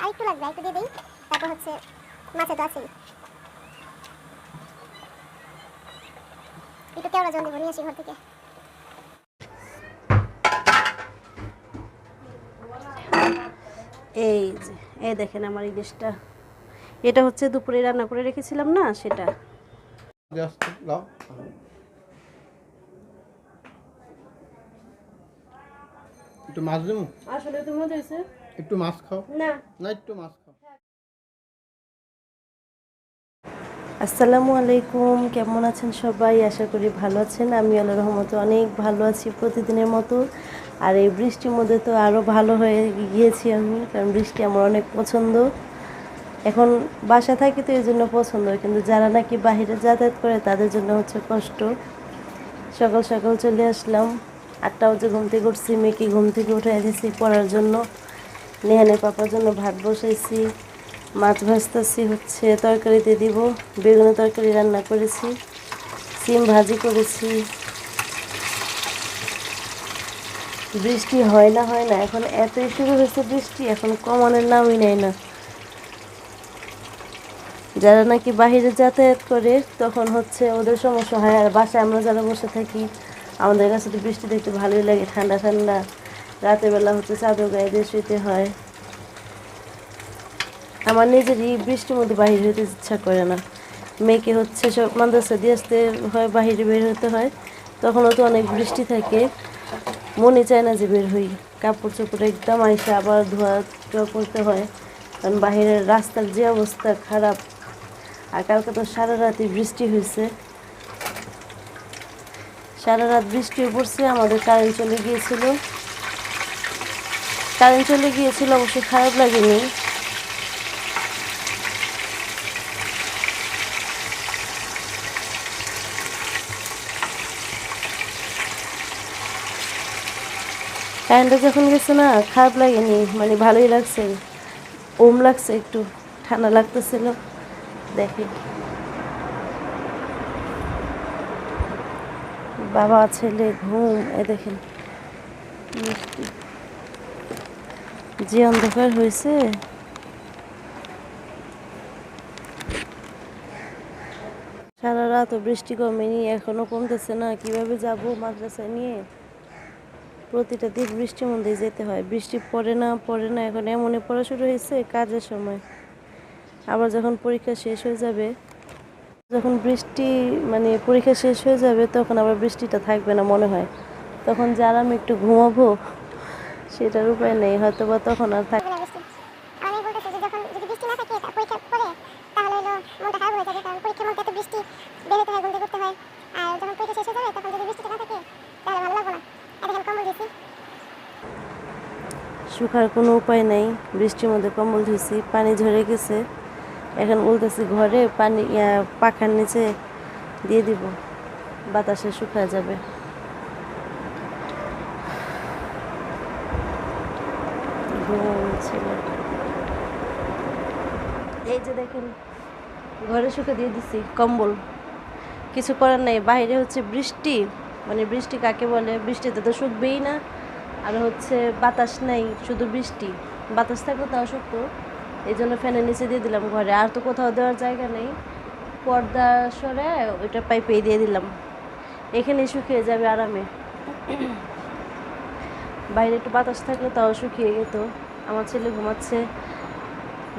আরেকটু লাগবে, একটু দিয়ে দিই। তারপর হচ্ছে মাছে তো আছেই, একটু কেওড়া জল দেবো, নিয়ে আসি ঘর থেকে। এই যে এই দেখেন আমার ইলিশটা, এটা হচ্ছে দুপুরে রান্না করে রেখেছিলাম না, সেটা। জাস্ট লাও, একটু মাছ দেবো। আসলে তো মজা হয়েছে। একটু মাছ খাও না, না, একটু মাছ খাও। আসসালামু আলাইকুম, কেমন আছেন সবাই? আশা করি ভালো আছেন। আমি আল্লাহর রহমতে অনেক ভালো আছি প্রতিদিনের মতো। আর এই বৃষ্টির মধ্যে তো আরও ভালো হয়ে গিয়েছি আমি, কারণ বৃষ্টি আমার অনেক পছন্দ। এখন বাসা থাকি তো এই জন্য পছন্দ, কিন্তু যারা নাকি বাইরে যাতায়াত করে তাদের জন্য হচ্ছে কষ্ট। সকাল সকাল চলে আসলাম, 8টা বাজে ঘুম থেকে উঠছি, মেয়েকে ঘুম থেকে উঠে দিয়েছি পড়ার জন্য। নেহানের পাপার জন্য ভাত বসাইছি, মাছ ভাজতেছি, হচ্ছে তরকারিতে দিব। বেগুনের তরকারি রান্না করেছি, সিম ভাজি করেছি। বৃষ্টি হয় না এখন এতই শুরু হয়েছে বৃষ্টি, এখন কমানোর নামই নেয় না। যারা নাকি বাহিরে যাতায়াত করে তখন হচ্ছে ওদের সমস্যা হয়, আর বাসায় আমরা যারা বসে থাকি আমাদের কাছে তো বৃষ্টি দেখতে ভালোই লাগে, ঠান্ডা ঠান্ডা। রাতের বেলা হচ্ছে চাদর গায়ে দিয়ে শুতে হয়। আমার নিজেরই বৃষ্টির মধ্যে বাহির হতে ইচ্ছা করে না। মেয়েকে হচ্ছে সব মাদ্রাসা দিয়ে আসতে হয়, বাহিরে বের হতে হয়, তখনও তো অনেক বৃষ্টি থাকে, মনে চায় না যে বের হই। কাপড় চোপড় একদম আইসা আবার ধোয়া টোয়া করতে হয়, কারণ বাহিরের রাস্তার যে অবস্থা খারাপ। আর কালকে তো সারা রাতই বৃষ্টি হয়েছে, সারা রাত বৃষ্টিও পড়ছে। আমাদের কারেন্ট চলে গিয়েছিল, অবশ্য খারাপ লাগেনি। কারেন্টটা যখন গেছে না, খারাপ লাগেনি, মানে ভালোই লাগছে, ওম লাগছে, একটু ঠান্ডা লাগতেছিল। দেখে বাবা ছেলে ঘুম, দেখেন মিষ্টি যে অন্ধকার হয়েছে। সারা রাত বৃষ্টি কমেনি, এখনো কমতেছে না। কিভাবে যাব মাদ্রাসায় নিয়ে? প্রতিটা দিন বৃষ্টির মধ্যেই যেতে হয়, বৃষ্টি পড়ে না। এখন এমনই পড়া শুরু হয়েছে কাজের সময়, আবার যখন পরীক্ষা শেষ হয়ে যাবে, যখন বৃষ্টি মানে পরীক্ষা শেষ হয়ে যাবে, তখন আবার বৃষ্টিটা থাকবে না মনে হয়। তখন যে আরামে একটু ঘুমাবো সেটার উপায় নেই, হয়তো বা তখন আর থাক। আমি বলতেছি যে যখন যদি বৃষ্টি না থাকে পরীক্ষার পরে, তাহলে হলো মনটা খারাপ হয়ে যাবে, কারণ পরীক্ষার মধ্যে এত বৃষ্টি, বের হতে হয়, ঘুম থেকে করতে হয়। আর যখন পরীক্ষা শেষ হয়ে যাবে তখন যদি বৃষ্টিটা না থাকে তাহলে ভালো লাগবে না। দেখেন কম্বল দিয়েছি। শুকার কোনো উপায় নেই, বৃষ্টির মধ্যে কম্বল ধুইছি, পানি ঝরে গেছে। এখন বলতেছি ঘরে পানি পাখার নিচে দিয়ে দিব, বাতাসে শুকায় যাবে। ছিল এই যে দেখেন, ঘরে শুকে দিয়ে দিছি কম্বল, কিছু করার নেই। বাইরে হচ্ছে বৃষ্টি, মানে বৃষ্টি কাকে বলে? বৃষ্টিতে তো শুকবেই না। আর হচ্ছে বাতাস নেই, শুধু বৃষ্টি। বাতাস থাকলে তাও শুকতো, এই জন্য ফ্যানের নিচে দিয়ে দিলাম ঘরে। আর তো কোথাও দেওয়ার জায়গা নেই, পর্দা সরে ওইটা পাইপে দিয়ে দিলাম, এখানে শুকিয়ে যাবে আরামে। বাইরে একটু বাতাস থাকলে তাও শুকিয়ে যেত। আমার ছেলে ঘুমাচ্ছে,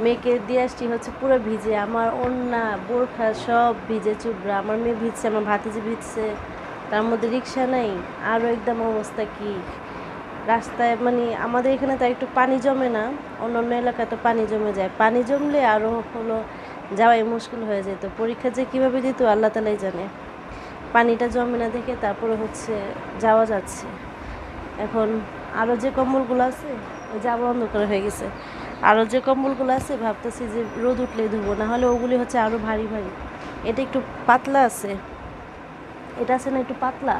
মেয়েকে দিয়ে আসছি হচ্ছে পুরো ভিজে, আমার ওড়না বোরখা সব ভিজে চুবড়া। আমার মেয়ে ভিজছে, আমার ভাতিজি ভিজছে, তার মধ্যে রিক্সা নাই, আরও একদম অবস্থা কি। রাস্তায় মানে আমাদের এখানে তো একটু পানি জমে না, অন্যান্য এলাকায় তো পানি জমে যায়। পানি জমলে আরও হলো যাওয়াই মুশকিল হয়ে যেত। পরীক্ষা যে কীভাবে দিত আল্লাহ তালাই জানে। পানিটা জমে না দেখে তারপরে হচ্ছে যাওয়া যাচ্ছে। এখন আরও যে কম্বলগুলো আছে, ওই যে আবার অন্ধকার হয়ে গেছে, আরও যে কম্বলগুলো আছে ভাবতেছি যে রোদ উঠলেই ধুবো, না হলে ওগুলি হচ্ছে আরও ভারী ভারী। এটা একটু পাতলা আছে, এটা আছে না একটু পাতলা,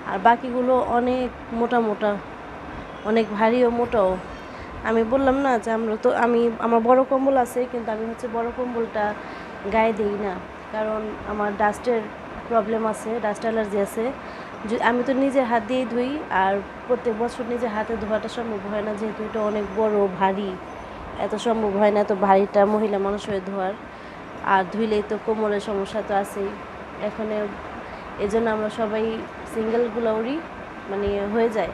আর বাকিগুলো অনেক মোটা মোটা, অনেক ভারী ও মোটাও। আমি বললাম না যে আমার বড় কম্বল আছে, কিন্তু আমি হচ্ছে বড় কম্বলটা গায়ে দিই না, কারণ আমার ডাস্টের প্রবলেম আছে, ডাস্ট অ্যালার্জি আছে। আমি তো নিজের হাত দিয়েই ধুই, আর প্রত্যেক বছর নিজের হাতে ধোয়াটা সম্ভব হয় না, যেহেতু এটা অনেক বড় ভারী, এত সম্ভব হয় না, এত ভারীটা মহিলা মানুষ হয়ে ধোয়ার। আর ধুইলেই তো কোমরের সমস্যা তো আছেই। এখন এই জন্য আমরা সবাই সিঙ্গেলগুলো উড়ি, মানে হয়ে যায়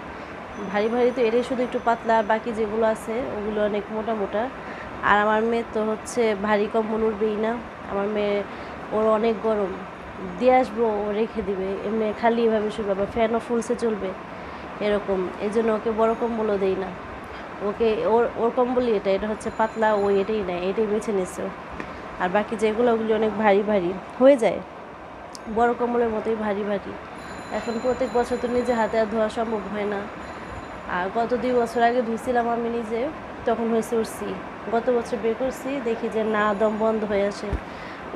ভারী ভারী। তো এটাই শুধু একটু পাতলা, আর বাকি যেগুলো আছে ওগুলো অনেক মোটা মোটা। আর আমার মেয়ে তো হচ্ছে ভারী কম্বল উঠবেই না। আমার মেয়ে, ওর অনেক গরম, দিয়ে আসবো ও রেখে দিবে, এমনি খালি এভাবে শুবে, আবার ফ্যানও ফুলসে চলবে এরকম। এই জন্য ওকে বড় কম্বলও দেই না। ওকে ওর ওর কম্বলই এটা হচ্ছে পাতলা, ও এটাই নেয়, এটাই বেছে নিচ্ছে। আর বাকি যেগুলো ওগুলি অনেক ভারী ভারী হয়ে যায়, বড় কম্বলের মতোই ভারী ভারী। এখন প্রত্যেক বছর তো নিজে হাতে আর ধোয়া সম্ভব হয় না। আর গত 2 বছর আগে ধুইছিলাম আমি নিজে, তখন হয়েছে উঠছি। গত বছর বের করছি, দেখি যে না, দম বন্ধ হয়ে আসে,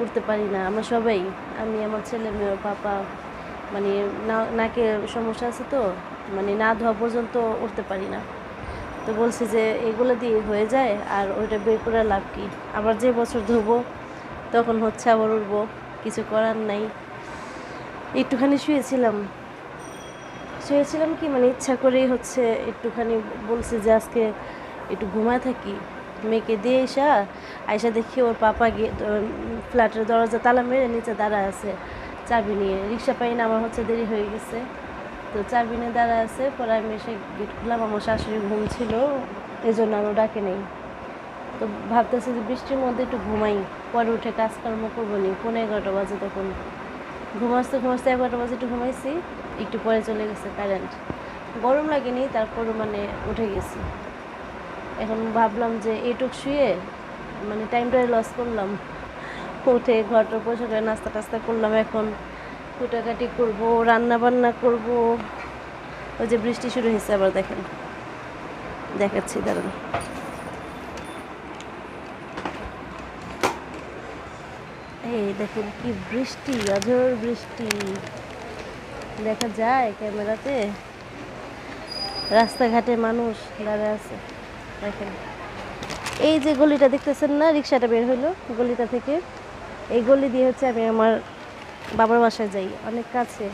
উঠতে পারি না। আমরা সবাই, আমি, আমার ছেলে মেয়ে, ওর পাপা, মানে নাকে সমস্যা আছে তো, মানে না ধোয়া পর্যন্ত উঠতে পারি না। তো বলছি যে এগুলো দিয়ে হয়ে যায়, আর ওইটা বের করে লাভ কি। আবার যে বছর ধোবো তখন হচ্ছে আবার উঠবো, কিছু করার নাই। একটুখানি শুয়েছিলাম কি, মানে ইচ্ছা করেই হচ্ছে একটুখানি বলছি যে আজকে একটু ঘুমায় থাকি। মেয়েকে দিয়ে আয়সা দেখি ওর পাপা গিয়ে ফ্ল্যাটের দরজা তালা মেরে নিচে দাঁড়ায় আছে চাবি নিয়ে। রিক্সা পাই না, আমার হচ্ছে দেরি হয়ে গেছে, তো চাবি নিয়ে দাঁড়ায় আছে। পরে আমি এসে গেট খুললাম, আমার শাশুড়ি ঘুম ছিল, এই জন্য আমি ডাকে নেই। তো ভাবতেছি যে বৃষ্টির মধ্যে একটু ঘুমাই, পরে উঠে কাজকর্ম করবো নি। 11:30 বাজে তখন। ঘুমাতে 11 বাজে একটু ঘুমাইছি, একটু পরে চলে গেছে কারেন্ট। গরম লাগেনি, তারপর মানে উঠে গেছি। এখন ভাবলাম যে এইটুক শুয়ে মানে টাইমটাই লস করলাম। উঠে ঘরটা পয়সা করে নাস্তা টাস্তা করলাম, এখন কুটাকাটি করবো, রান্না বান্না করবো। ওই যে বৃষ্টি শুরু হয়েছে আবার, দেখেন, দেখাচ্ছি দাঁড়ান। এই দেখেন কি বৃষ্টি, অঝোর বৃষ্টি, দেখা যায় ক্যামেরাতে। রাস্তাঘাটে মানুষ দাঁড়ায় আছে, দেখেন। এই যে গলিটা দেখতেছেন না, রিক্সাটা বের হইলো গলিটা থেকে, এই গলি দিয়ে হচ্ছে আমি আমার বাবার বাসায় যাই, অনেক কাছে।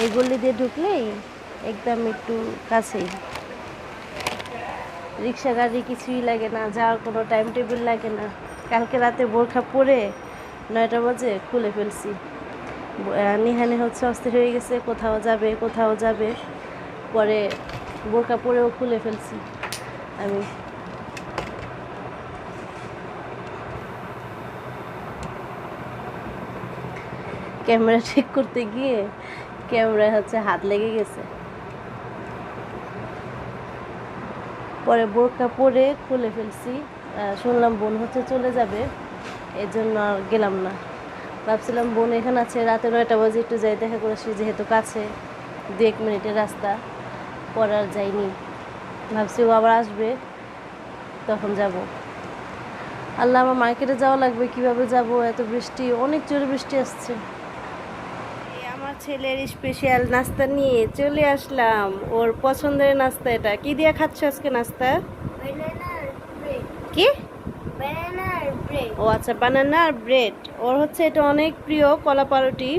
এই গলি দিয়ে ঢুকলেই একদম একটু কাছেই, রিক্সা গাড়ি কিছুই লাগে না, যাওয়ার কোনো টাইম টেবিল লাগে না। কালকে রাতে বোরখা পরে 9টা বাজে খুলে ফেলছি। নিহানে হচ্ছে অস্থির হয়ে গেছে, কোথাও যাবে, পরে বোরখা পরেও খুলে ফেলছি আমি। ক্যামেরা ঠিক করতে গিয়ে ক্যামেরা হচ্ছে হাত লেগে গেছে, পরে বোরকা পরে খুলে ফেলছি। শুনলাম বোন হচ্ছে চলে যাবে, এর জন্য আর গেলাম না। ভাবছিলাম বোন এখানে আছে, রাতে 9টা বাজে একটু যাই দেখা করে আসি, যেহেতু কাছে 2-1 মিনিটের রাস্তা। পর আর যাইনি, ভাবছি ও আবার আসবে তখন যাব। আল্লাহ, আমার মার্কেটে যাওয়া লাগবে, কিভাবে যাব, এত বৃষ্টি, অনেক জোরে বৃষ্টি আসছে। আমার ছেলের স্পেশাল নাস্তা নিয়ে চলে আসলাম, ওর পছন্দের নাস্তা। এটা কি দিয়ে খাচ্ছ আজকে নাস্তা? কি? ও আচ্ছা, বানানা আর ব্রেড। ওর হচ্ছে এটা অনেক প্রিয়, কলা পাউরুটি।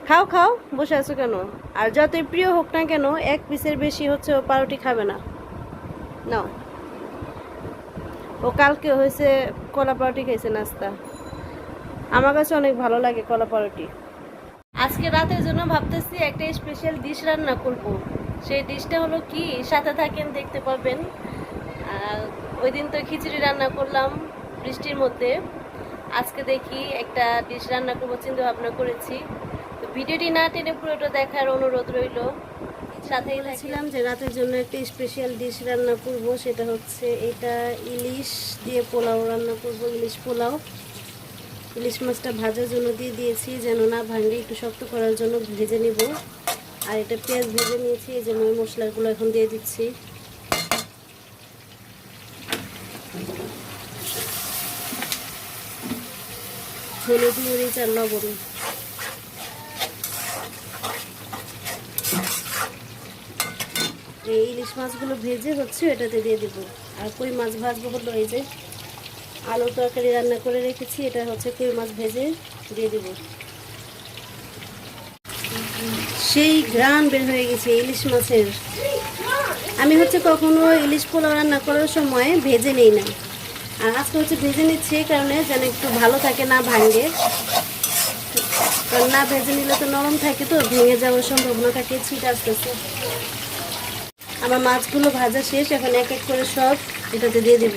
খাও, বসে আছো কেন? আর যতই প্রিয় হোক না কেন, 1 পিসের বেশি হচ্ছে ও পাউরুটি খাবে না। নাও, ও কালকে হয়েছে কলা পাউরুটি খাইছে নাস্তা। আমার কাছে অনেক ভালো লাগে কলা পাউরুটি। আজকে রাতের জন্য ভাবতেছি একটা স্পেশাল ডিশ রান্না করব। সেই ডিশটা হলো কি, সাথে থাকেন, দেখতে পাবেন। ওই দিন তো খিচুড়ি রান্না করলাম বৃষ্টির মধ্যে, আজকে দেখি একটা ডিশ রান্না করবো, চিন্তা ভাবনা করেছি। তো ভিডিওটি না টেনে পুরোটা দেখার অনুরোধ রইল। সাথে বলেছিলাম যে রাতের জন্য একটা স্পেশাল ডিশ রান্না করব, সেটা হচ্ছে এটা ইলিশ দিয়ে পোলাও রান্না করব, ইলিশ পোলাও। ইলিশ মাছটা ভাজার জন্য দিয়ে দিয়েছি, যেন না ভাঙে, একটু শক্ত করার জন্য ভেজে নিব। আর এটা পেঁয়াজ ভেজে নিয়েছি, এই জন্য ওই মশলাগুলো এখন দিয়ে দিচ্ছি। হলুদ, মরিচ আর লবণ। এই ইলিশ মাছগুলো ভেজে হচ্ছে এটাতে দিয়ে দিব। আর কই মাছ ভাজবো হলো, এই যে আলু তরকারি রান্না করে রেখেছি, এটা হচ্ছে কই মাছ ভেজে দিয়ে দিব। সেই ঘ্রাণ বের হয়ে গেছে ইলিশ মাছের। আমি হচ্ছে কখনো ইলিশ পোলাও রান্না করার সময় ভেজে নেই না, আর আজকে হচ্ছে ভেজে নিচ্ছি এই কারণে যেন একটু ভালো থাকে, না ভাঙে। কারণ না ভেজে নিলে তো নরম থাকে, তো ভেঙে যাওয়ার সম্ভাবনা থাকে, ছিট আসতেছে। আমার মাছগুলো ভাজা শেষ, এখন এক এক করে সব এটাতে দিয়ে দিব।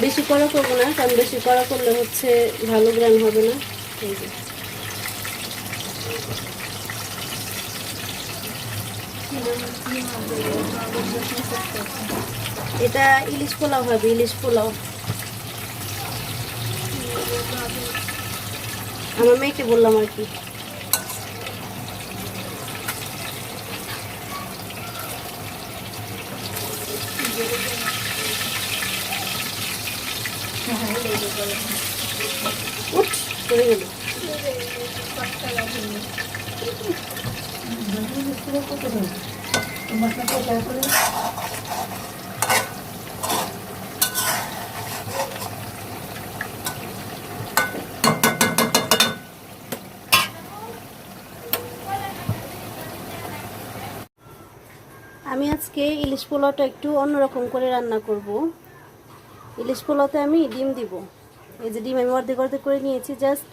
বেশি কড়া করবো না, কারণ বেশি কড়া করলে হচ্ছে ভালো গ্রান হবে না। এই যে এটা ইলিশ পোলাও হবে, ইলিশ পোলাও। আমার মেয়েকে বললাম আর কি। উঠ, চলে গেল। আমি আজকে ইলিশ পোলাওটা একটু অন্যরকম করে রান্না করব। ইলিশ পোলাওতে আমি ডিম দিব। এই যে ডিম আমি অর্ধেক অর্ধেক করে নিয়েছি, জাস্ট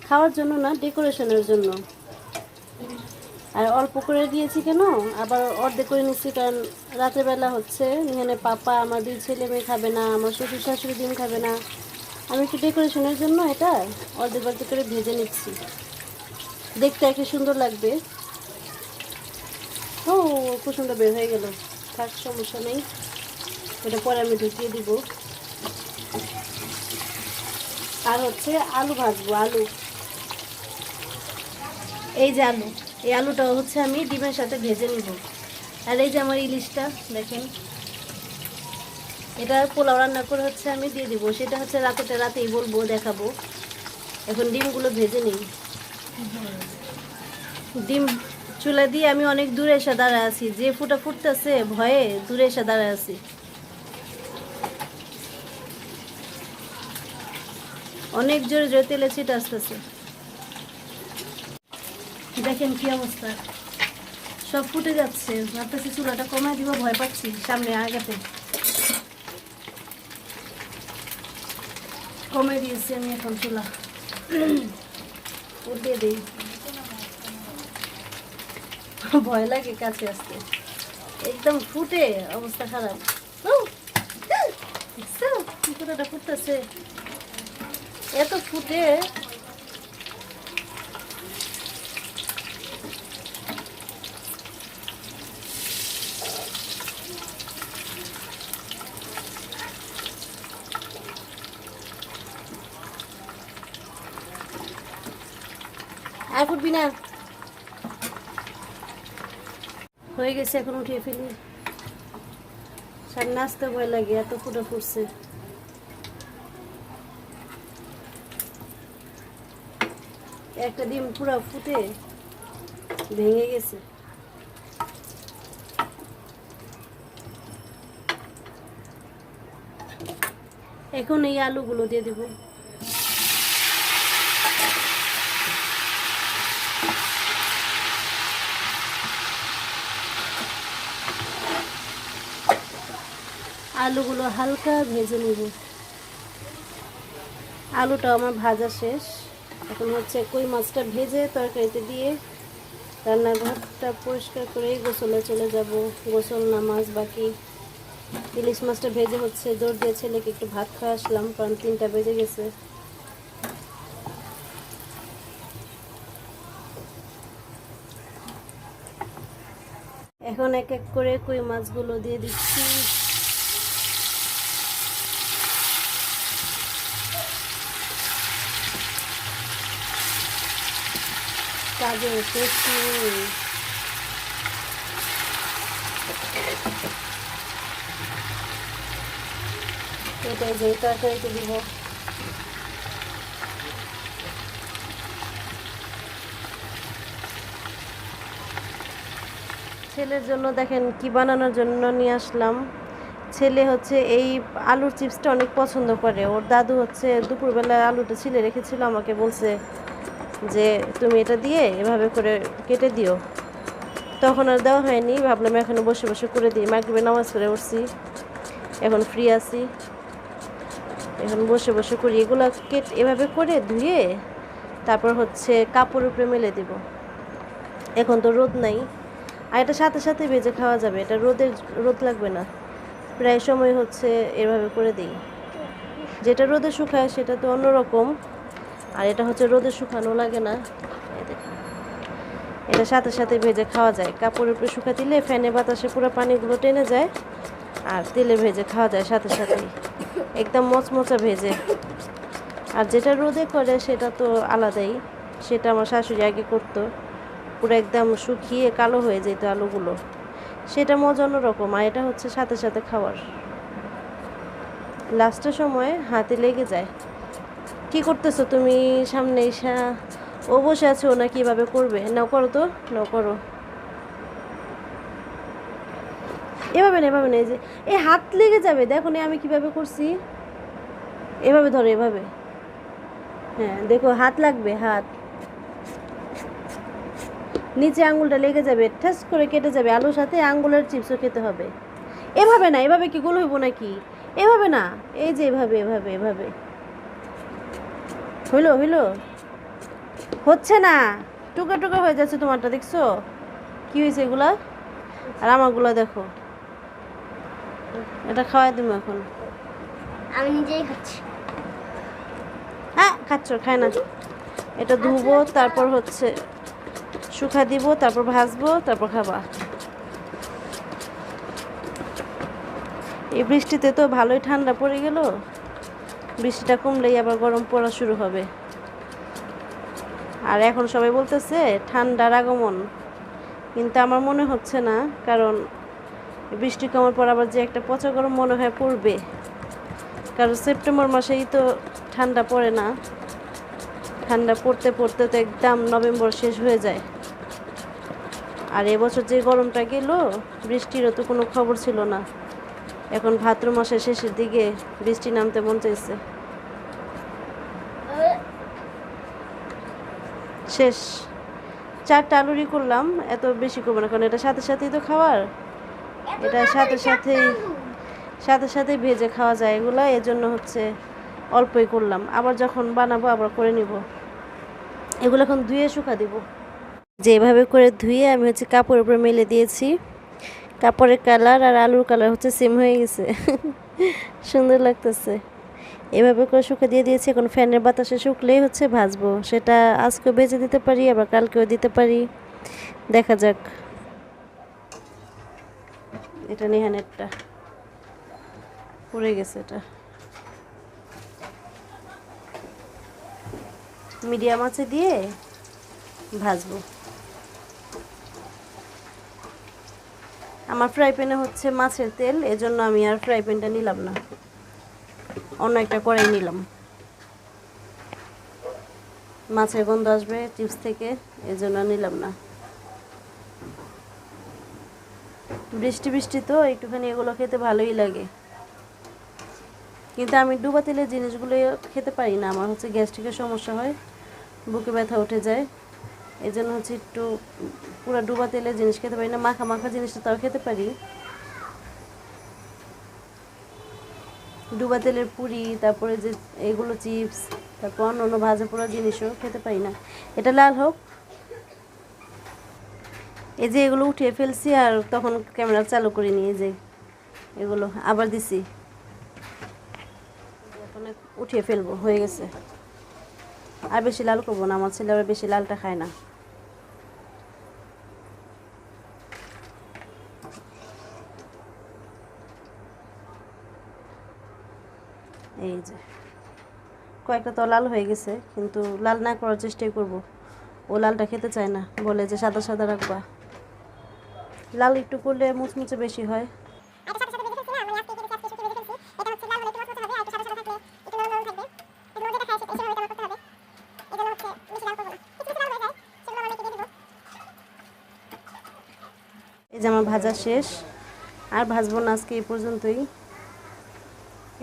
খাওয়ার জন্য না, ডেকোরেশনের জন্য। আর অল্প করে দিয়েছি কেন, আবার অর্ধেক করে নিচ্ছি কারণ রাতের বেলা হচ্ছে এখানে পাপা, আমার 2 ছেলে মেয়ে খাবে না, আমার শ্বশুর শাশুড়ি ডিম খাবে না। আমি একটু ডেকোরেশনের জন্য এটা অর্ধেক অর্ধেক করে ভেজে নিচ্ছি, দেখতে একটু সুন্দর লাগবে। ও কুসুমটা বের হয়ে গেল, থাক সমস্যা নেই, এটা পরে আমি ঢুকিয়ে দিব। আর হচ্ছে আলু ভাজবো, আলু। এই যে আলু, এই আলুটাও হচ্ছে আমি ডিমের সাথে ভেজে নিব। আর এই যে আমার ইলিশটা দেখেন, এটা পোলাও রান্না করে হচ্ছে আমি দিয়ে দিব, সেটা হচ্ছে রাতেই বলবো, দেখাবো। এখন ডিমগুলো ভেজে নিই। ডিম চুলা দিয়ে আমি অনেক দূরে এসে দাঁড়ায় আছি, যে ফুটা ফুটতেছে ভয়ে দূরে এসে দাঁড়ায় আছি। অনেক জোরে জোরে তেলে ছিট আসতেছে, দেখেন কি অবস্থা, সব ফুটে যাচ্ছে। ভাবতেছি চুলাটা কমাই দিব, ভয় পাচ্ছি সামনে আগাতে। কমে দিয়েছি আমি এখন চুলা, উঠিয়ে দিই, ভয় লাগে কাছে আসতে, একদম ফুটে অবস্থা খারাপ। কি করে ফুটতেছে, এত ফুটে। আর ফুটবি না, হয়ে গেছে, এখন উঠিয়ে ফেলি। সামনে আসতে ভয় লাগে, এত ফুটে ফুটছে। একটা ডিম পুরো ফুটে ভেঙে গেছে। এখন এই আলুগুলো দিয়ে দেব। আলুগুলো হালকা ভেজে নেব। আলুটা আমার ভাজা শেষ, এখন হচ্ছে কই মাছটা ভেজে তরকারিতে দিয়ে রান্নাঘরটা পরিষ্কার করেই গোসলে চলে যাব। গোসল নামাজ বাকি। ইলিশ মাছটা ভেজে হচ্ছে দৌড় দিয়ে ছেলেকে একটু ভাত খাওয়া আসলাম, কারণ 3টা বেজে গেছে। এখন এক এক করে কই মাছগুলো দিয়ে দিচ্ছি। কাজে টেস্ট নেই। এটাই যে তরকারিতে দিব। ছেলের জন্য দেখেন কি বানানোর জন্য নিয়ে আসলাম। ছেলে হচ্ছে এই আলুর চিপসটা অনেক পছন্দ করে। ওর দাদু হচ্ছে দুপুরবেলা আলুটা ছিলে রেখেছিল, আমাকে বলছে যে তুমি এটা দিয়ে এভাবে করে কেটে দিও। তখন আর দেওয়া হয়নি, ভাবলাম এখনো বসে বসে করে দিই। মাগরিবে নামাজ পড়ে উঠছি, এখন ফ্রি আছি, এখন বসে বসে করি। এগুলো এভাবে করে ধুয়ে তারপর হচ্ছে কাপড়ের উপরে মেলে দিব। এখন তো রোদ নাই, আর এটা সাথে সাথে ভেজে খাওয়া যাবে, এটা রোদ লাগবে না। প্রায় সময় হচ্ছে এভাবে করে দিই। যেটা রোদে শুকায় সেটা তো অন্যরকম, আর এটা হচ্ছে রোদে শুকানো লাগে না। এই দেখুন, এটা সাথে সাথে ভেজে খাওয়া যায়। কাপড়ের উপরে শুকা দিলে ফ্যানে বাতাসে পুরো পানিগুলো টেনে যায়, আর তেলে ভেজে খাওয়া যায় সাথে সাথেই, একদম মচমচা ভেজে। আর যেটা রোদে করে সেটা তো আলাদাই, সেটা আমার শাশুড়ি আগে করতো, পুরো একদম শুকিয়ে কালো হয়ে যেত আলুগুলো, সেটা মজা অন্যরকম। আর এটা হচ্ছে সাথে সাথে খাওয়ার। লাস্টের সময় হাতে লেগে যায়। কি করতেছো তুমি? সামনে এসা ও বসে আছে, ও না কিভাবে করবে? নাও করো তো, নাও করো। এভাবে না, এভাবে না, এই যে এই হাত লেগে যাবে। দেখো না আমি কিভাবে করছি, এভাবে ধরো, এভাবে। হ্যাঁ দেখো, হাত লাগবে, হাত নিচে আঙ্গুলটা লেগে যাবে, ঠাস করে কেটে যাবে। আলুর সাথে আঙ্গুলের চিপসও খেতে হবে। এভাবে না, এভাবে কি গোল হইব নাকি? এভাবে না, এই যে এভাবে, এভাবে, এভাবে। হইলো হইলো, হচ্ছে না, টুকা টুকা হয়ে যাচ্ছে। তোমারটা দেখছো কি হয়েছে এগুলা? আর আমারগুলো দেখো। এটা খাওয়াই তুমি এখন। আমি নিজেই খাচ্ছি। হ্যাঁ খাচ্ছ, খায় না। এটা ধুবো, তারপর হচ্ছে শুকা দিব, তারপর ভাজবো, তারপর খাবা। এই বৃষ্টিতে তো ভালোই ঠান্ডা পড়ে গেল। বৃষ্টিটা কমলেই আবার গরম পড়া শুরু হবে। আর এখন সবাই বলতেছে ঠান্ডার আগমন, কিন্তু আমার মনে হচ্ছে না, কারণ বৃষ্টি কমার পর আবার যে একটা পচা গরম মনে হয় পড়বে। কারণ সেপ্টেম্বর মাসেই তো ঠান্ডা পড়ে না, ঠান্ডা পড়তে পড়তে তো একদম নভেম্বর শেষ হয়ে যায়। আর এবছর যে গরমটা গেল, বৃষ্টিরও তো কোনো খবর ছিল না। এখন ভাদ্র মাসের শেষের দিকে বৃষ্টি নামতে মন চাইছে। শেষ 4টা আলুরই করলাম, এত বেশি করবো না, কারণ এটা সাথে সাথেই তো খাওয়ার। এটা সাথে সাথেই ভেজে খাওয়া যায় এগুলো, এজন্য হচ্ছে অল্পই করলাম। আবার যখন বানাবো আবার করে নিব। এগুলো এখন ধুয়ে শুকা দিব। যেভাবে করে ধুয়ে আমি হচ্ছে কাপড়ের উপরে মেলে দিয়েছি। কাপড়ের কালার আর আলুর কালার হচ্ছে সেম হয়ে গেছে, সুন্দর লাগতেছে। এভাবে করে শুকা দিয়ে দিয়েছি। এখন ফ্যানের বাতাসে শুকলেই হচ্ছে ভাজবো। সেটা আজকেও ভেজে দিতে পারি, আবার কালকেও দিতে পারি, দেখা যাক। এটা নেহানেরটা পড়ে গেছে, এটা মিডিয়াম আঁচে দিয়ে ভাজবো। আমার ফ্রাই প্যানে হচ্ছে মাছের তেল, এজন্য আমি আর ফ্রাই প্যানটা নিলাম না, অন্য একটা কড়াই নিলাম। মাছের গন্ধ আসবে চিপস থেকে, এজন্য নিলাম না। বৃষ্টি বৃষ্টি তো একটুখানি এগুলো খেতে ভালোই লাগে, কিন্তু আমি ডুবা তেলের জিনিসগুলো খেতে পারি না। আমার হচ্ছে গ্যাস্ট্রিকের সমস্যা হয়, বুকে ব্যথা উঠে যায়, এই জন্য হচ্ছে একটু পুরো ডুবা তেলের জিনিস খেতে পারি না। মাখা মাখা জিনিসটা তাও খেতে পারি, ডুবা তেলের পুরি, তারপরে যে এগুলো চিপস, তারপর অন্য অন্য ভাজা পোড়া জিনিসও খেতে পারি না। এটা লাল হোক। এই যে এগুলো উঠিয়ে ফেলছি, আর তখন ক্যামেরা চালু করে নিয়ে যে এগুলো আবার দিছি, এখন উঠিয়ে ফেলবো, হয়ে গেছে। আর বেশি লাল করবো না, আমার ছেলে আবার বেশি লালটা খায় না। এই যে কয়েকটা তো লাল হয়ে গেছে, কিন্তু লাল না করার চেষ্টাই করব। ও লালটা খেতে চায় না, বলে যে সাদা সাদা রাখবা। লাল একটু করলে মুচমুচে বেশি হয়। এই যে আমার ভাজা শেষ, আর ভাজবো না আজকে এই পর্যন্তই।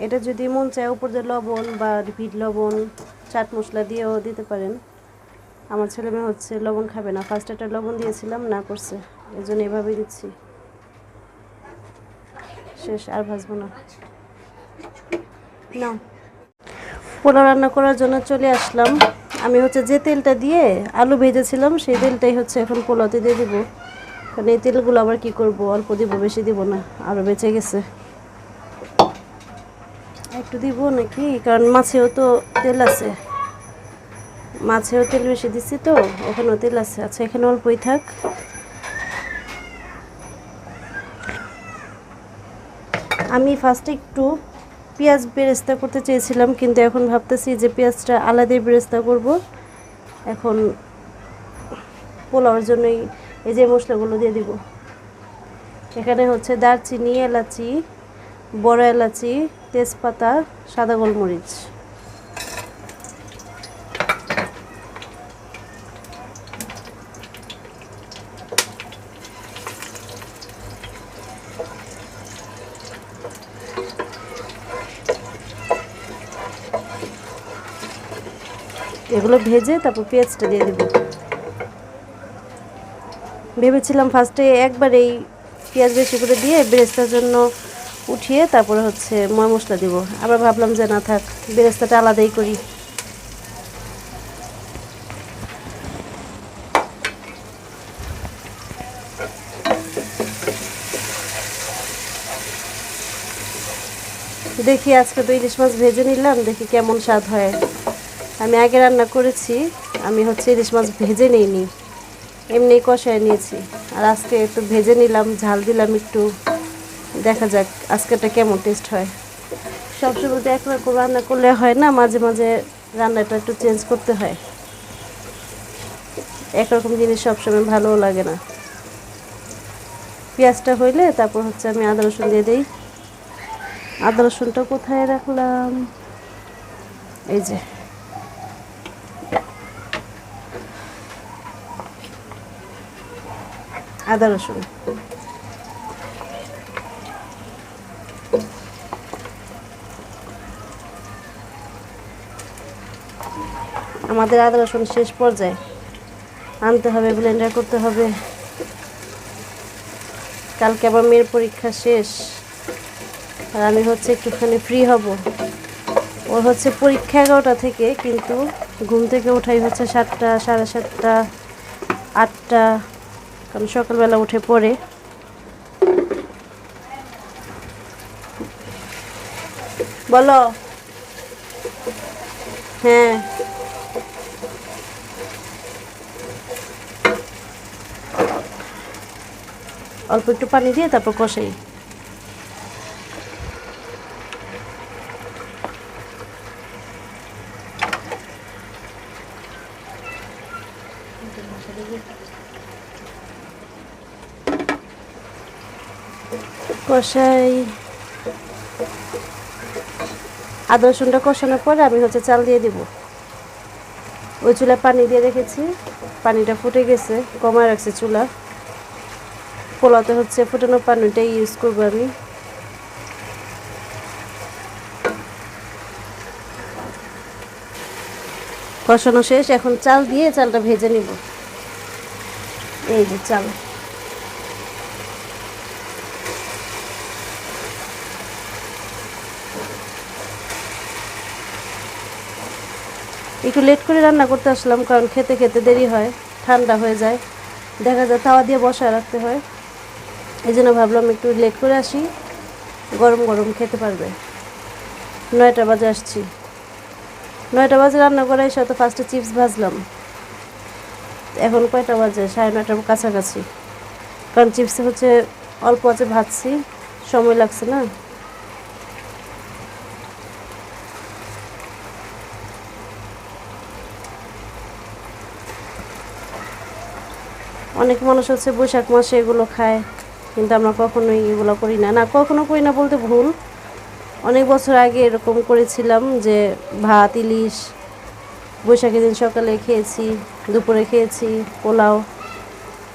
এটা যদি মন চায় উপর দিয়ে লবণ বা বিট লবণ, চাট মশলা দিয়েও দিতে পারেন, আমার ছেলে মেয়ে হচ্ছে লবণ খাবে না, ফার্স্ট একটা লবণ দিয়েছিলাম না করছে, এই জন্য এভাবেই দিচ্ছি। শেষ, আর ভাজবো না। না, পোলাও রান্না করার জন্য চলে আসলাম। আমি হচ্ছে যে তেলটা দিয়ে আলু ভেজেছিলাম সেই তেলটাই হচ্ছে এখন পোলাওতে দিয়ে দিব, কারণ এই তেলগুলো আবার কি করব, অল্প দিব, বেশি দিব না, আরও বেঁচে গেছে। একটু দিব নাকি, কারণ মাছেও তো তেল আছে, মাছেও তেল বেশি দিচ্ছি তো, ওখানেও তেল আছে। আচ্ছা, এখানে অল্পই থাক। আমি ফার্স্টে একটু পেঁয়াজ বেরেস্তা করতে চেয়েছিলাম, কিন্তু এখন ভাবতেছি যে পেঁয়াজটা আলাদাই বেরেস্তা করব। এখন পোলাওর জন্যই এই যে মশলাগুলো দিয়ে দিব। এখানে হচ্ছে দারচিনি, এলাচি, বড় এলাচি, তেজপাতা, সাদা গোলমরিচ। এগুলো ভেজে তারপর পেঁয়াজটা দিয়ে দেব। ভেবেছিলাম ফার্স্টে একবারেই পেঁয়াজ বেশি করে দিয়ে বেরেস্তার জন্য উঠিয়ে তারপরে হচ্ছে ময় মশলা দিব, আবার ভাবলাম যে না থাক, বেরেস্তাটা আলাদাই করি। দেখি আজকে তো ইলিশ মাছ ভেজে নিলাম, দেখি কেমন স্বাদ হয়। আমি আগে রান্না করেছি, আমি হচ্ছে ইলিশ মাছ ভেজে নিইনি, এমনি কষায় নিয়েছি। আর আজকে একটু ভেজে নিলাম, ঝাল দিলাম একটু, দেখা যাক আজকেটা কেমন টেস্ট হয়। সবসময় তো একরকম রান্না করলে হয় না, মাঝে মাঝে রান্নাটা একটু চেঞ্জ করতে হয়। একরকম জিনিস সবসময় ভালোও লাগে না। পেঁয়াজটা হইলে তারপর হচ্ছে আমি আদা রসুন দিয়ে দিই। আদা রসুনটা কোথায় রাখলাম, এই যে। আদা রসুন আমাদের আদা রসুন শেষ পর্যায়ে আনতে হবে, ব্লেন্ডার করতে হবে। কালকে আবার মেয়ের পরীক্ষা শেষ, আর আমি হচ্ছে একটুখানি ফ্রি হব। ওর হচ্ছে পরীক্ষা 11টা থেকে, কিন্তু ঘুম থেকে ওঠাই হচ্ছে 7টা, 7:30, 8টা, কারণ সকালবেলা উঠে পড়ে। বলো। হ্যাঁ, অল্প একটু পানি দিয়ে তারপর কষাই। কষাই আদা রসুনটা কষানোর পরে আমি হচ্ছে চাল দিয়ে দিব। ওই চুলায় পানি দিয়ে রেখেছি, পানিটা ফুটে গেছে, কমায় রাখছি চুলা। পোলাওতে হচ্ছে ফুটানো পানিটাই ইউজ করবো আমি। কষানো শেষ, এখন চাল দিয়ে চালটা ভেজে নিব। এই যে চাল, একটু লেট করে রান্না করতে আসলাম, কারণ খেতে খেতে দেরি হয়, ঠান্ডা হয়ে যায়, দেখা যায় তাওয়া দিয়ে বসায় রাখতে হয়। এই জন্য ভাবলাম একটু লেট করে আসি, গরম গরম খেতে পারবে। 9টা বাজে আসছি, 9টা বাজে রান্না করে এসে তো ফার্স্টে চিপস ভাজলাম। এখন কয়টা বাজে, 9:30টার কাছাকাছি, কারণ চিপসে হচ্ছে অল্প আছে ভাজছি, সময় লাগছে না। অনেক মানুষ হচ্ছে বৈশাখ মাসে এগুলো খায়, কিন্তু আমরা কখনোই এগুলো করি না। না, কখনো করি না বলতে ভুল, অনেক বছর আগে এরকম করেছিলাম যে ভাত ইলিশ বৈশাখের দিন সকালে খেয়েছি, দুপুরে খেয়েছি পোলাও,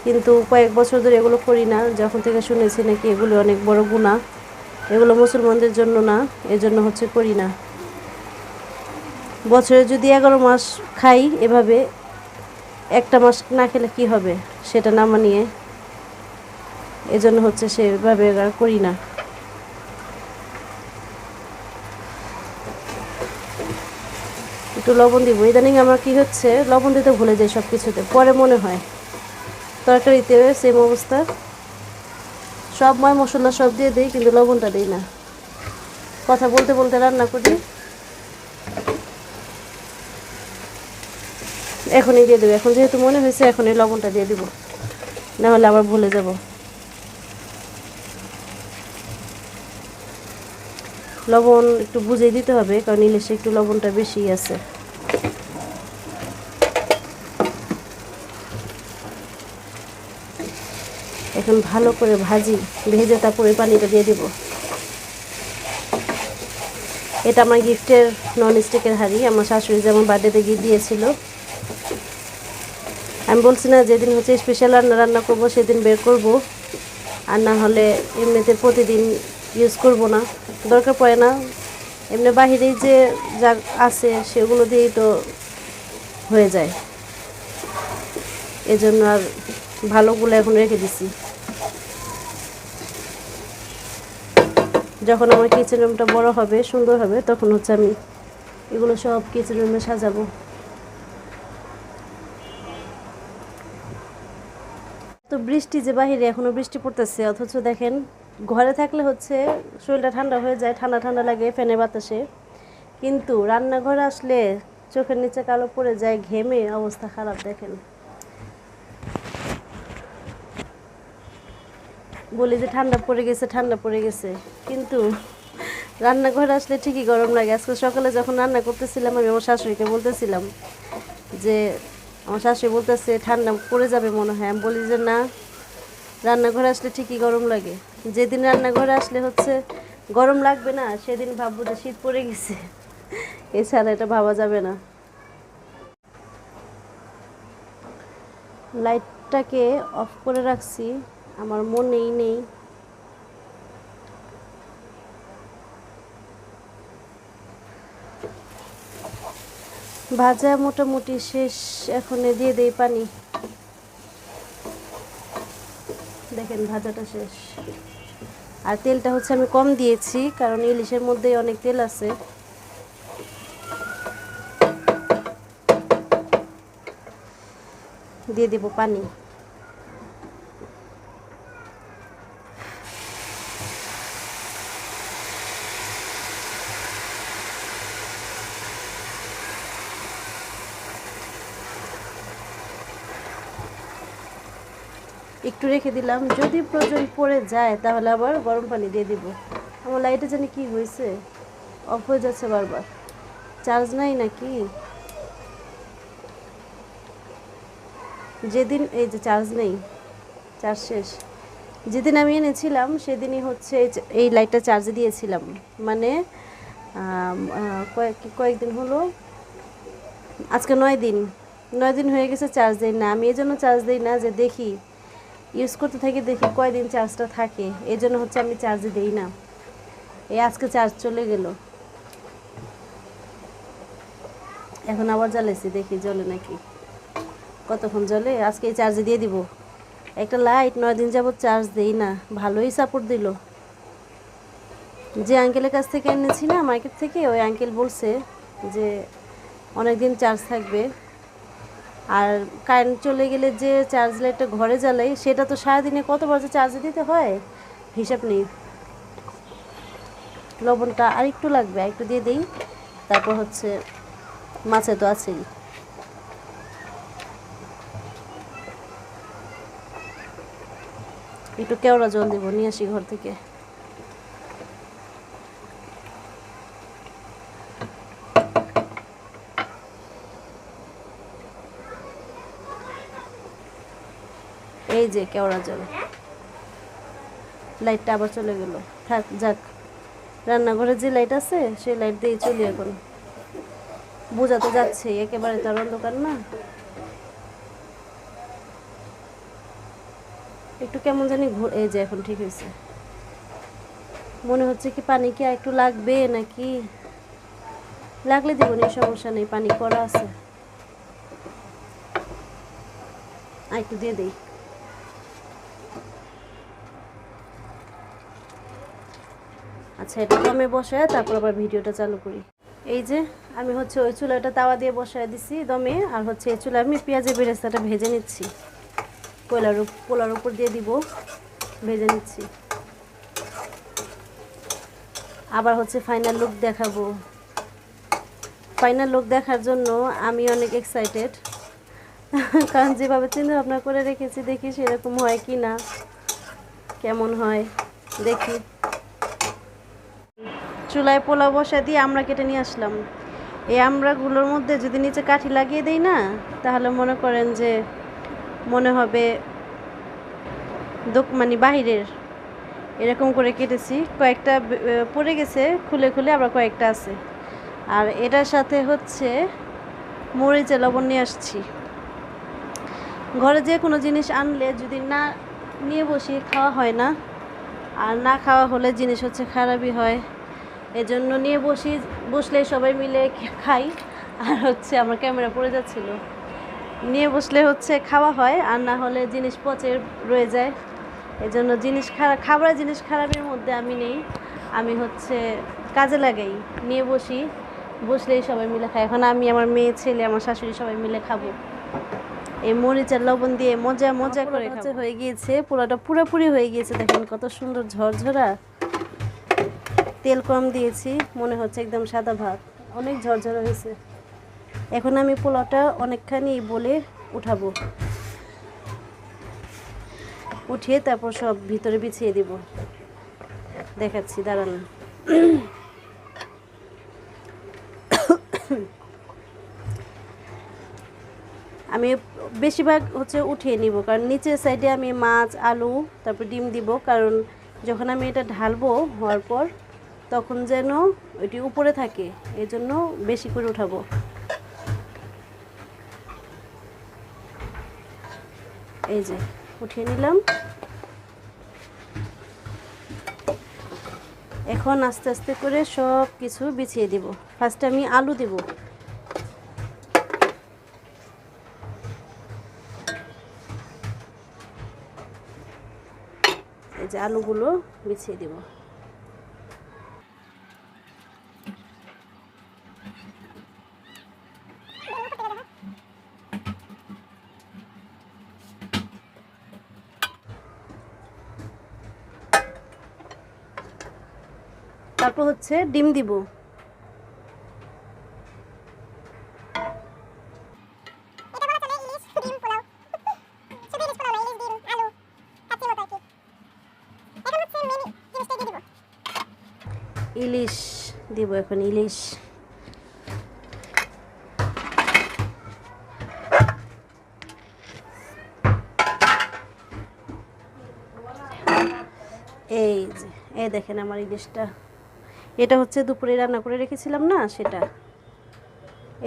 কিন্তু কয়েক বছর ধরে এগুলো করি না। যখন থেকে শুনেছি নাকি এগুলো অনেক বড় গুনাহ, এগুলো মুসলমানদের জন্য না, এজন্য হচ্ছে করি না। বছরে যদি 11 মাস খাই এভাবে, একটা মাস না খেলে কি হবে সেটা না মানিয়ে এজন্য হচ্ছে সেভাবে আর করি না। একটু লবণ দিব। ইদানিং আমার কি হচ্ছে, লবণ দিতে ভুলে যাই সব কিছুতে, পরে মনে হয়। তরকারিতে সেম অবস্থা, সব ময় মশলা সব দিয়ে দিই কিন্তু লবণটা দিই না। কথা বলতে বলতে রান্না করি, এখনই দিয়ে দেবো। এখন যেহেতু মনে হয়েছে এখনই লবণটা দিয়ে দিব, নাহলে আবার ভুলে যাব। লবণ একটু বুঝে দিতে হবে, কারণ ইলিশে একটু লবণটা বেশি আছে। এখন ভালো করে ভাজি, ভেজে তারপরে পানিটা দিয়ে দিব। এটা আমার গিফটের নন স্টিকের হাঁড়ি, আমার শাশুড়ি যেমন বার্থডেতে গিয়ে দিয়েছিল। আমি বলছি না যেদিন হচ্ছে স্পেশাল রান্না করবো সেদিন বের করব, আর না হলে এমনিতে প্রতিদিন ইউজ করব না, দরকার পড়ে না। এমনি বাহিরেই যে যা আছে সেগুলো দিয়েই তো হয়ে যায়, এজন্য আর ভালোগুলো এখন রেখে দিছি। যখন আমার কিচেন রুমটা বড় হবে, সুন্দর হবে, তখন হচ্ছে আমি এগুলো সব কিচেন রুমে সাজাবো। তো বৃষ্টি যে বাহিরে, এখনো বৃষ্টি পড়তেছে, অথচ দেখেন ঘরে থাকলে হচ্ছে শরীরটা ঠান্ডা হয়ে যায়, ঠান্ডা ঠান্ডা লাগে ফ্যানের বাতাসে, কিন্তু রান্নাঘরে আসলে চোখের নিচে কালো পড়ে যায়, ঘেমে অবস্থা খারাপ। দেখেন, বলি যে ঠান্ডা পড়ে গেছে, ঠান্ডা পড়ে গেছে, কিন্তু রান্নাঘরে আসলে ঠিকই গরম লাগে। আজকে সকালে যখন রান্না করতেছিলাম, আমি আমার শাশুড়িকে বলতেছিলাম যে, আমার শাশুড়ি বলতেছে ঠান্ডা পড়ে যাবে মনে হয়। আমি বলি যে না, রান্নাঘরে আসলে ঠিকই গরম লাগে। যেদিন রান্নাঘরে আসলে হচ্ছে গরম লাগবে না, সেদিন ভাববো যে শীত পড়ে গেছে, এছাড়া এটা ভাবা যাবে না। লাইটটাকে অফ করে রাখছি, আমার মনেই নেই। ভাজা মোটামুটি শেষ, এখন দিয়ে দেই পানি। দেখেন ভাজাটা শেষ, আর তেলটা হচ্ছে আমি কম দিয়েছি, কারণ ইলিশের মধ্যেই অনেক তেল আছে। দিয়ে দিব পানি। একটু রেখে দিলাম, যদি প্রয়োজন পড়ে যায় তাহলে আবার গরম পানি দিয়ে দিব। আমার লাইটে জানি কি হয়েছে, অফ হয়ে যাচ্ছে বারবার। চার্জ নাই নাকি? যেদিন এই যে চার্জ নেই, চার্জ শেষ। যেদিন আমি এনেছিলাম সেদিনই হচ্ছে এই লাইটটা চার্জে দিয়েছিলাম, মানে কয়েকদিন হলো, আজকে 9 দিন হয়ে গেছে চার্জ দিই না। আমি এই জন্য চার্জ দিই না, যে দেখি ইউজ করতে থাকি, দেখি কয়দিন চার্জটা থাকে, এই জন্য হচ্ছে আমি চার্জে দিই না। এই আজকে চার্জ চলে গেল, এখন আবার জ্বালেছি, দেখি জ্বলে নাকি, কতক্ষণ জ্বলে। আজকে এই চার্জে দিয়ে দিব। একটা লাইট 9 দিন যাবত চার্জ দেই না, ভালোই সাপোর্ট দিল। যে আঙ্কেলের কাছ থেকে এনেছি না মার্কেট থেকে, ওই আঙ্কেল বলছে যে অনেক দিন চার্জ থাকবে। আর কারেন্ট চলে গেলে যে চার্জ লাইটটা ঘরে জ্বালাই, সেটা তো সারাদিনে কতবার যে চার্জে দিতে হয় হিসাব নেই। লবণটা আর একটু লাগবে, একটু দিয়ে দিই। তারপর হচ্ছে মাছে তো আছেই। একটু কেওড়া জল দেবো, নিয়ে আসি ঘর থেকে। এই যে কেওড়া জল। লাইটটা আবার চলে গেল, থাক যাক। রান্নাঘরে যে লাইট আছে সেই লাইট দিয়ে চলি এখন। বোঝা তো যাচ্ছে, একেবারে তো আর অন্ধকার না। একটু কেমন জানি এই যে এখন ঠিক হয়েছে। মনে হচ্ছে কি পানি কি আর একটু লাগবে নাকি, লাগলে দিব, নিয়ে সমস্যা নেই, পানি করা আছে। আর একটু দিয়ে দিই। আচ্ছা, এটা দমে বসায় তারপর আবার ভিডিওটা চালু করি। এই যে আমি হচ্ছে ওই চুলাটা তাওয়া দিয়ে বসায় দিছি দমে, আর হচ্ছে এই চুলা আমি পেঁয়াজের বেরেস্তাটা ভেজে নিচ্ছি। পোলার উপর দিয়ে দিব, ভেজে নিচ্ছি। আবার হচ্ছে ফাইনাল লুক দেখাবো। ফাইনাল লুক দেখার জন্য আমি অনেক এক্সাইটেড, কারণ যেভাবে চিন্তা ভাবনা করে রেখেছি দেখি সেরকম হয় কি না, কেমন হয় দেখি। চুলায় পোলাও বসা দিয়ে আমরা কেটে নিয়ে আসলাম। এই আমড়াগুলোর মধ্যে যদি নিচে কাঠি লাগিয়ে দেই না, তাহলে মনে করেন যে মনে হবে মানে বাহিরের। এরকম করে কেটেছি, কয়েকটা পড়ে গেছে খুলে খুলে, আবার কয়েকটা আছে। আর এটার সাথে হচ্ছে মরিচে লবণ নিয়ে আসছি। ঘরে যে কোনো জিনিস আনলে যদি না নিয়ে বসি খাওয়া হয় না, আর না খাওয়া হলে জিনিস হচ্ছে খারাপই হয়। এজন্য নিয়ে বসলে সবাই মিলে খাই। আর হচ্ছে আমার ক্যামেরা পড়ে যাচ্ছিল, নিয়ে বসলে হচ্ছে খাওয়া হয়, আর না হলে জিনিস পচে রয়ে যায়। এজন্য খাবারের জিনিস খারাপের মধ্যে আমি নেই, আমি হচ্ছে কাজে লাগাই, নিয়ে বসলেই সবাই মিলে খাই। এখন আমি, আমার মেয়ে, ছেলে, আমার শাশুড়ি সবাই মিলে খাবো। এই মরিচের লবণ দিয়ে মজা মজা করে হচ্ছে হয়ে গিয়েছে। পোলাওটা পুরোপুরি হয়ে গিয়েছে, দেখেন কত সুন্দর ঝরঝরা। তেল কম দিয়েছি, মনে হচ্ছে একদম সাদা ভাত, অনেক ঝরঝরা হয়েছে। এখন আমি পোলাওটা অনেকখানি বলে উঠাবো, উঠিয়ে তারপর সব ভিতরে বিছিয়ে দিব। দেখাচ্ছি, দাঁড়ান। আমি বেশিরভাগ হচ্ছে উঠিয়ে নিব, কারণ নিচের সাইডে আমি মাছ, আলু, তারপর ডিম দিব, কারণ যখন আমি এটা ঢালবো হওয়ার পর তখন যেন ওইটি উপরে থাকে, এই জন্য বেশি করে উঠাবো। এই যে উঠিয়ে নিলাম। এখন আস্তে আস্তে করে সব কিছু বিছিয়ে দিব। ফার্স্টে আমি আলু দিব। এই যে আলুগুলো বিছিয়ে দিব। তারপর হচ্ছে ডিম দিব। ইলিশ দিব এখন, ইলিশ। এই যে, এই দেখেন আমার ইলিশটা। এটা হচ্ছে দুপুরে রান্না করে রেখেছিলাম না, সেটা।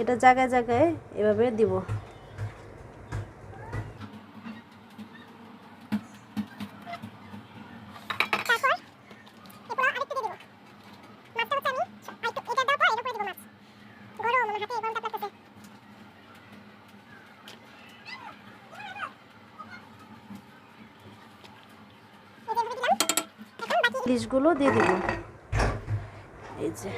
এটা জায়গায় জায়গায় এভাবে দিব। ইলিশগুলো দিয়ে দিব। এই যে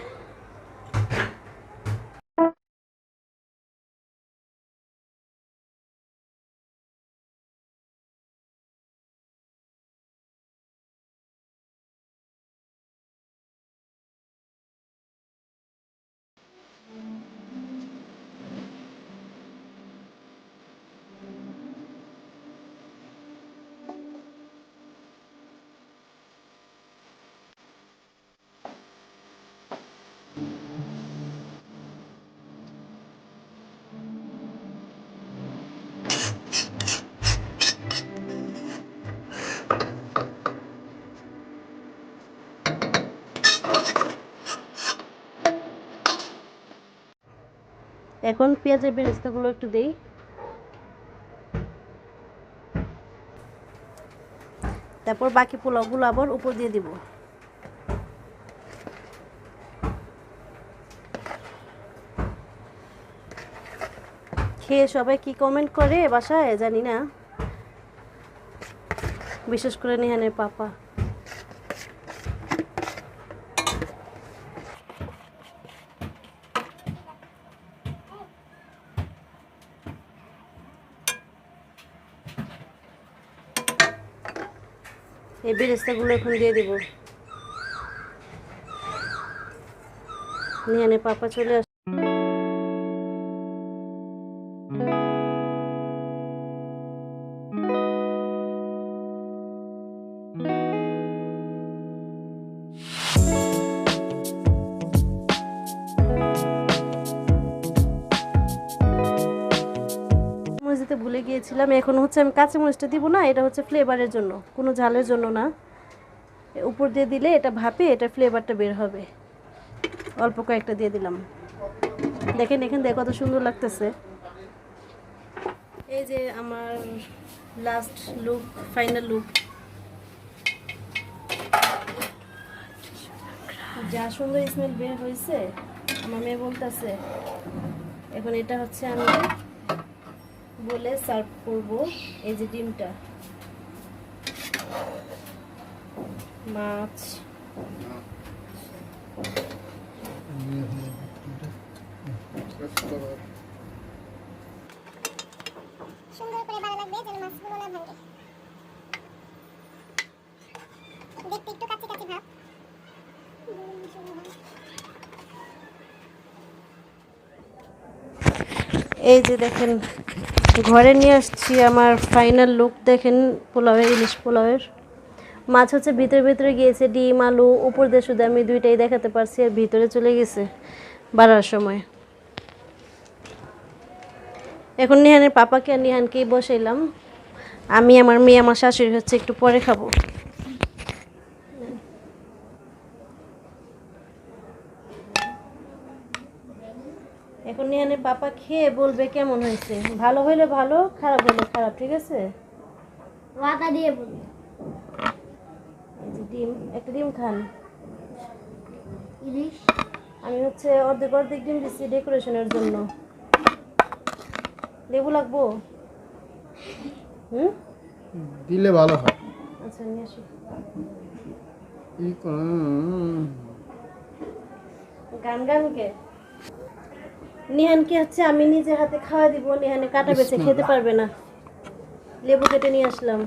এখন পেঁয়াজের বেরেস্তাগুলো একটু দেই। তারপর বাকি পোলাওগুলো আবার উপর দিয়ে দিব। খেয়ে সবাই কি কমেন্ট করে বাসায় জানি না, বিশেষ করে নিহানের পাপা। এই বেরেস্তাগুলো এখন দিয়ে দেবো। নিহানের পাপা চলে আস। মরিচ দিতে ভুলে গিয়েছিলাম। এখন হচ্ছে আমি কাঁচা মরিচটা দিব না, এটা হচ্ছে ফ্লেভারের জন্য, কোনো ঝালের জন্য না। উপর দিয়ে দিলে এটা ভাপে এটা ফ্লেভারটা বের হবে। অল্প কয়েকটা দিয়ে দিলাম। দেখেন এখান থেকে কত সুন্দর লাগতেছে। এই যে আমার লাস্ট লুক, ফাইনাল লুক। যা সুন্দর স্মেল বের হয়েছে, আমার মেয়ে বলতেছে এখন এটা হচ্ছে আমি বলে সার্ভ করব। এই যে ডিমটা, মাছ, সুন্দর করে ভালো লাগবে যেন মাছগুলো না ভাঙে। দেখতে একটু কাঁচি কাঁচি ভাব। এই যে দেখেন ঘরে নিয়ে আসছি আমার ফাইনাল লুক। দেখেন পোলাওয়ের, ইলিশ পোলাওয়ের মাছ হচ্ছে ভিতরে ভিতরে গিয়েছে, ডিম আলু উপর দিয়ে শুধু আমি দুইটাই দেখাতে পারছি, আর ভিতরে চলে গেছে বাড়ার সময়। এখন নিহানের পাপাকে আর নিহানকেই বসাইলাম। আমি, আমার মেয়ে, আমার শাশুড়ি হচ্ছে একটু পরে খাবো। এখন নিহানের পাপা খেয়ে বলবে কেমন হয়েছে। ভালো হইলে ভালো, খারাপ হইলে খারাপ, ঠিক আছে? ওয়াদা দিয়ে বলি। এই যে ডিম, একটা ডিম খান। ইলিশ আমি হচ্ছে অর্ধেক অর্ধেক ডিম দিচ্ছি ডেকোরেশনের জন্য। লেবু লাগবো? দিলে ভালো হয়। আচ্ছা নিয়ে আসি। গান গানকে নিহানকে হচ্ছে আমি নিজের হাতে খাওয়া দিব। নিহানে কাটা বেছে খেতে পারবে না। লেবু কেটে নিয়ে আসলাম।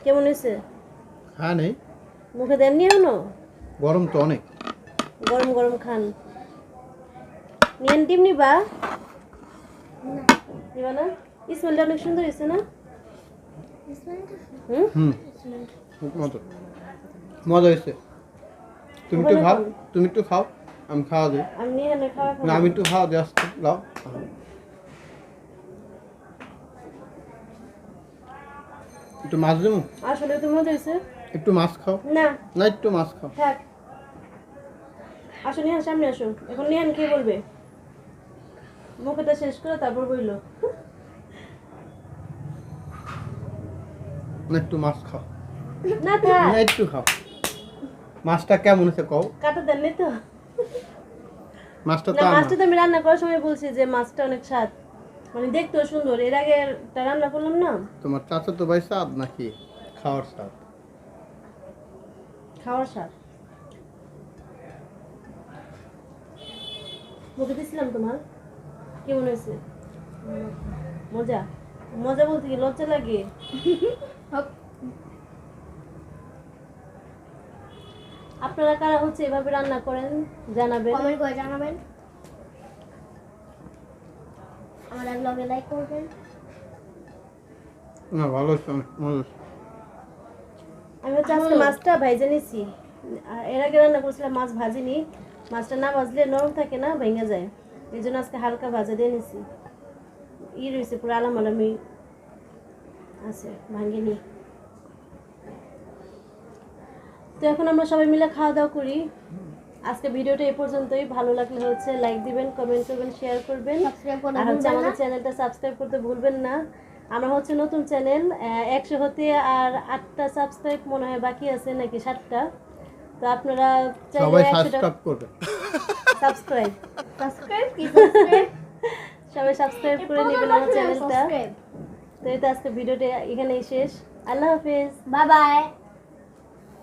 কেমন হয়েছে? হ্যাঁ নেই, মুখে দেননি এখনো? গরম তো অনেক। গরম গরম খান। নিহান ডিম নিবা? নিবা না? স্মেলটা অনেক সুন্দর হয়েছে না? হুম, খুব মজা, মজা হয়েছে। তুমি একটু খাও, তুমি একটু খাও, আমি খাওয়া দিই। আমি নিহানের খাওয়া না, খাবো। আমি একটু খাওয়া দিই, আসতে লাও। একটু মাছ দেবো? আসলে তো মজা হয়েছে। একটু মাছ খাও না না, একটু মাছ খাও। থাক। আসো নিহান, সামনে আসো। এখন নিহান কি বলবে? মুখটা শেষ করে তারপর বইলো। না, একটু মাছ খাও। না থাক, না, একটু খাও। মাছটা কেমন হয়েছে কও? কাটা দেননি তো? মাছটা না, তো আমার। মাছটা তো আমি রান্না করার সময় বলছি যে মাছটা অনেক স্বাদ, মানে দেখতেও সুন্দর। এর আগে একটা রান্না করলাম না। তোমার চাচাতো ভাই স্বাদ নাকি খাওয়ার স্বাদ? খাওয়ার স্বাদ। মুখে দিছিলাম তোমার, কেমন হয়েছে? মজা? মজা বলতে কি লজ্জা লাগে? আপনারা কারা হচ্ছে এভাবে রান্না করেন জানাবেন। কমেন্ট করে জানাবেন। আমাদের ব্লগে লাইক করবেন। না, ভালো হয়েছে, অনেক মজা হয়েছে। আমি হচ্ছে আজকে মাছটা ভাইজে নিছি। আর এর আগে রান্না করছিলাম মাছ ভাজিনি। মাছটা না ভাজলে নরম থাকে না, ভেঙে যায়। এই জন্য আজকে হালকা ভাজা দিয়ে নিছি। রয়েছে পুরো আলামালামি আছে, ভাঙিনি। তো এখন আমরা সবাই মিলে খাওয়া দাওয়া করি। আজকে ভিডিওটা এই পর্যন্তই। ভালো লাগলে হচ্ছে লাইক দিবেন, কমেন্ট করবেন, শেয়ার করবেন। আর হচ্ছে আমাদের চ্যানেলটা সাবস্ক্রাইব করতে ভুলবেন না। আমার হচ্ছে নতুন চ্যানেল, 100 হতে আর 8টা সাবস্ক্রাইব মনে হয় বাকি আছে, নাকি 7টা। তো আপনারা সবাই সাবস্ক্রাইব করবেন। সাবস্ক্রাইব সাবস্ক্রাইব কি সাবস্ক্রাইব সবাই সাবস্ক্রাইব করে নেবেন আমার চ্যানেলটা। তো এই তো আজকে ভিডিওটা এখানেই শেষ। আল্লাহ হাফেজ। Bye bye.